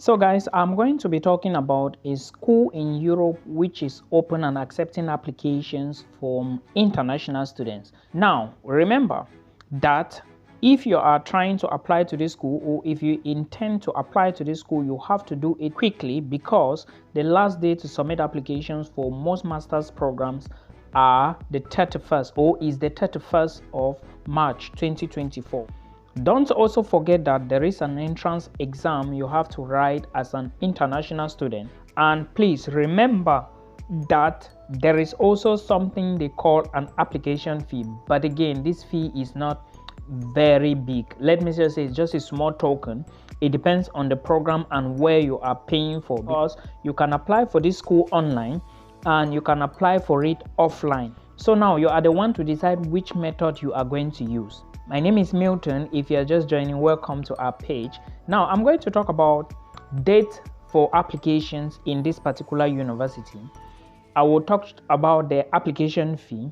So guys, I'm going to be talking about a school in Europe which is open and accepting applications from international students. Now, remember that if you are trying to apply to this school, or if you intend to apply to this school, you have to do it quickly because the last day to submit applications for most master's programs are the 31st or is the 31st of March 2024. Don't also forget that there is an entrance exam you have to write as an international student. And please remember that there is also something they call an application fee. But again, this fee is not very big. Let me just say it's just a small token. It depends on the program and where you are paying for, because you can apply for this school online and you can apply for it offline. So now you are the one to decide which method you are going to use. My name is Milton. If you are just joining, welcome to our page. Now I'm going to talk about dates for applications in this particular university. I will talk about the application fee.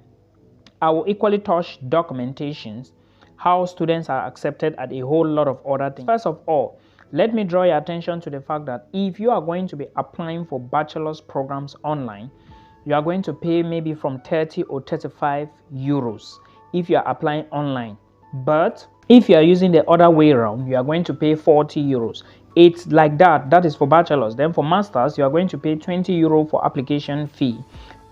I will equally touch documentations, how students are accepted, at a whole lot of other things. First of all, let me draw your attention to the fact that if you are going to be applying for bachelor's programs online, you are going to pay maybe from 30 or 35 euros if you are applying online. But if you are using the other way around, you are going to pay 40 euros. It's like that. That is for bachelors. Then for masters, you are going to pay 20 euro for application fee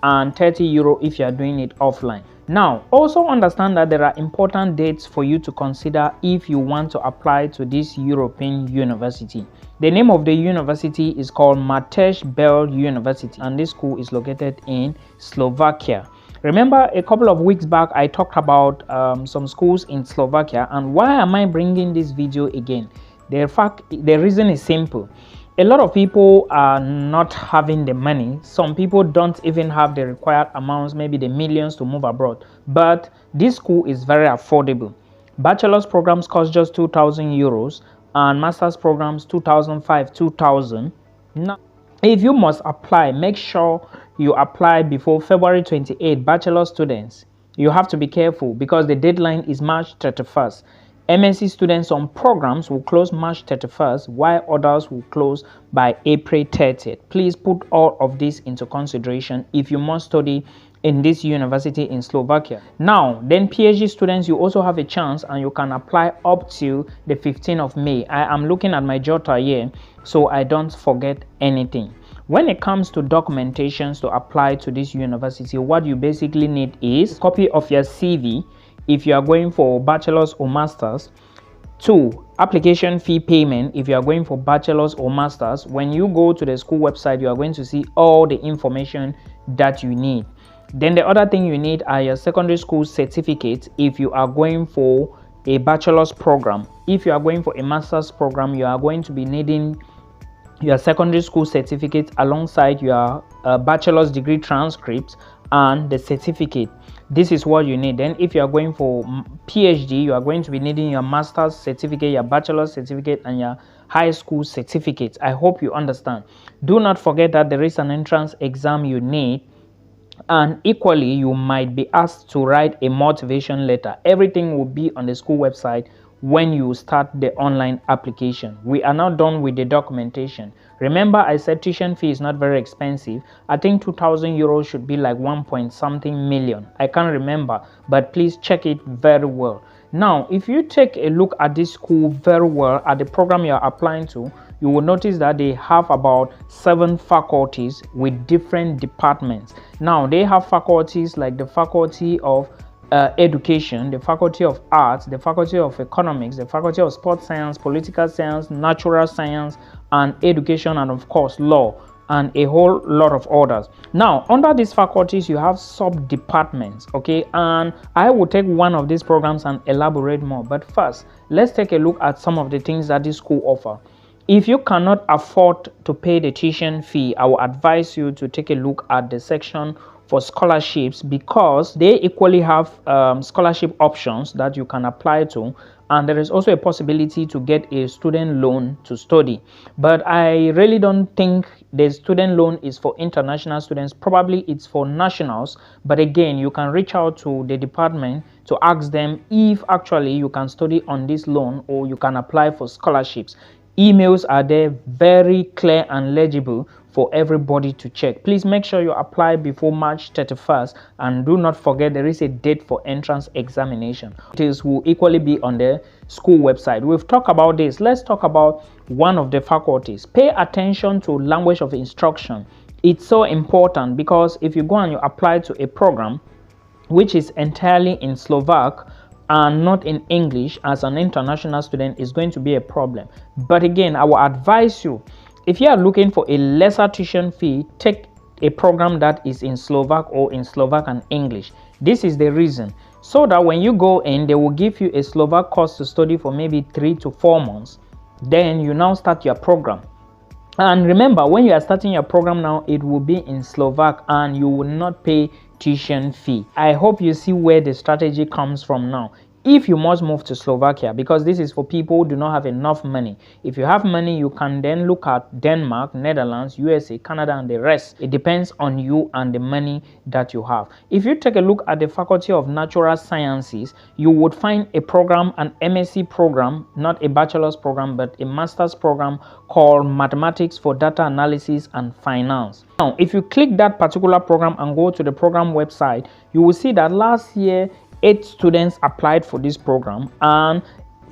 and 30 euro if you are doing it offline. Now, also understand that there are important dates for you to consider if you want to apply to this European university. The name of the university is called Matej Bell University, and this school is located in Slovakia. Remember, a couple of weeks back, I talked about some schools in Slovakia. And why am I bringing this video again? The reason is simple. A lot of people are not having the money. Some people don't even have the required amounts, maybe the millions, to move abroad. But this school is very affordable. Bachelor's programs cost just 2,000 euros and master's programs 2,500, 2,000. Now, if you must apply, make sure you apply before February 28. Bachelor students, you have to be careful because the deadline is March 31st. MSc students on programs will close March 31st, while others will close by April 30th. Please put all of this into consideration if you must study in this university in Slovakia. Now, then PhD students, you also have a chance and you can apply up to the 15th of May. I am looking at my jotter here so I don't forget anything. When it comes to documentations to apply to this university, what you basically need is a copy of your CV if you are going for bachelor's or master's. 2, application fee payment if you are going for bachelor's or master's. When you go to the school website, you are going to see all the information that you need. Then the other thing you need are your secondary school certificates if you are going for a bachelor's program. If you are going for a master's program, you are going to be needing your secondary school certificate alongside your bachelor's degree transcript and the certificate. This is what you need. Then if you are going for PhD, you are going to be needing your master's certificate, your bachelor's certificate, and your high school certificate. I hope you understand. Do not forget that there is an entrance exam you need, and equally you might be asked to write a motivation letter. Everything will be on the school website when you start the online application. We are now done with the documentation. Remember, I said tuition fee is not very expensive. I think 2,000 euros should be like 1 point something million. I can't remember, but please check it very well. Now, if you take a look at this school very well, at the program you are applying to, you will notice that they have about 7 faculties with different departments. Now, they have faculties like the Faculty of Education, the Faculty of Arts, the Faculty of Economics, the Faculty of Sports Science, Political Science, Natural Science, and Education, and of course Law, and a whole lot of others. Now, under these faculties, you have sub-departments, okay? And I will take one of these programs and elaborate more. But first, let's take a look at some of the things that this school offers. If you cannot afford to pay the tuition fee, I will advise you to take a look at the section for scholarships, because they equally have scholarship options that you can apply to, and there is also a possibility to get a student loan to study. But I really don't think the student loan is for international students. Probably it's for nationals, but again, you can reach out to the department to ask them if actually you can study on this loan or you can apply for scholarships. Emails are there, very clear and legible for everybody to check. Please make sure you apply before March 31st, and do not forget there is a date for entrance examination. Details will equally be on the school website. We've talked about this. Let's talk about one of the faculties. Pay attention to language of instruction. It's so important, because if you go and you apply to a program which is entirely in Slovak and not in English, as an international student, is going to be a problem. But again, I will advise you, if you are looking for a lesser tuition fee, take a program that is in Slovak or in Slovak and English. This is the reason, so that when you go in, they will give you a Slovak course to study for maybe 3 to 4 months. Then you now start your program. And remember, when you are starting your program now, it will be in Slovak and you will not pay tuition fee. I hope you see where the strategy comes from now. If you must move to Slovakia, because this is for people who do not have enough money. If you have money, you can then look at Denmark, Netherlands, USA, Canada, and the rest. It depends on you and the money that you have. If you take a look at the Faculty of Natural Sciences, you would find a program, an MSc program, not a bachelor's program, but a master's program called Mathematics for Data Analysis and Finance. Now, if you click that particular program and go to the program website, you will see that last year, 8 students applied for this program and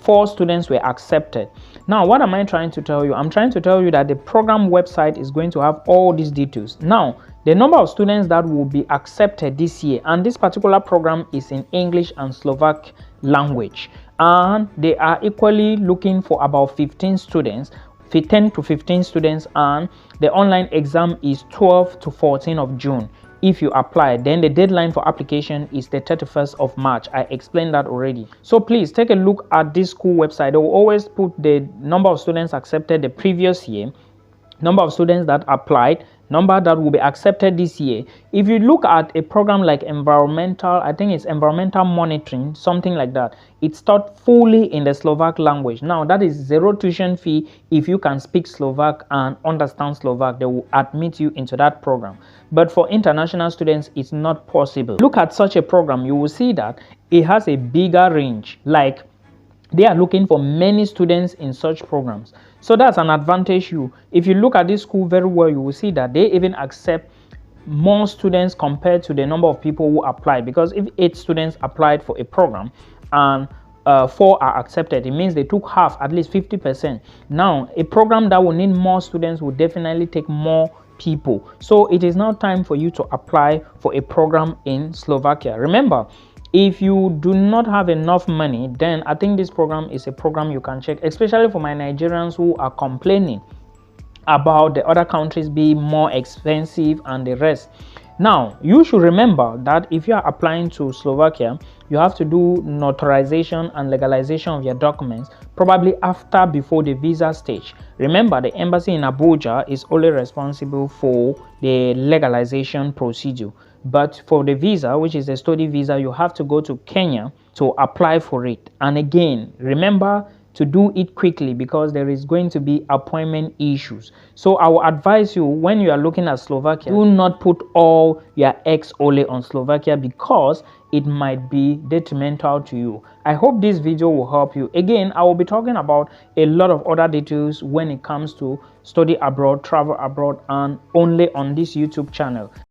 4 students were accepted. Now, what am I trying to tell you? I'm trying to tell you that the program website is going to have all these details. Now, the number of students that will be accepted this year, and this particular program is in English and Slovak language, and they are equally looking for about 15 students, 10 to 15 students, and the online exam is 12 to 14 of June. If you apply, then the deadline for application is the 31st of March. I explained that already. So please take a look at this school website. They will always put the number of students accepted the previous year, number of students that applied, number that will be accepted this year. If you look at a program like environmental, I think it's environmental monitoring, something like that, it's taught fully in the Slovak language. Now, that is zero tuition fee. If you can speak Slovak and understand Slovak, they will admit you into that program. But for international students, it's not possible. Look at such a program, you will see that it has a bigger range. Like, they are looking for many students in such programs. So that's an advantage. If you look at this school very well, you will see that they even accept more students compared to the number of people who apply. Because if 8 students applied for a program and 4 are accepted, it means they took half, at least 50%. Now, a program that will need more students will definitely take more people. So it is now time for you to apply for a program in Slovakia. Remember, if you do not have enough money, then I think this program is a program you can check, especially for my Nigerians who are complaining about the other countries being more expensive and the rest. Now, you should remember that if you are applying to Slovakia, you have to do notarization and legalization of your documents, probably before the visa stage. Remember, the embassy in Abuja is only responsible for the legalization procedure. But for the visa, which is a study visa, you have to go to Kenya to apply for it. And again, remember to do it quickly, because there is going to be appointment issues. So I will advise you, when you are looking at Slovakia, do not put all your eggs only on Slovakia, because it might be detrimental to you. I hope this video will help you. Again, I will be talking about a lot of other details when it comes to study abroad, travel abroad, and only on this YouTube channel.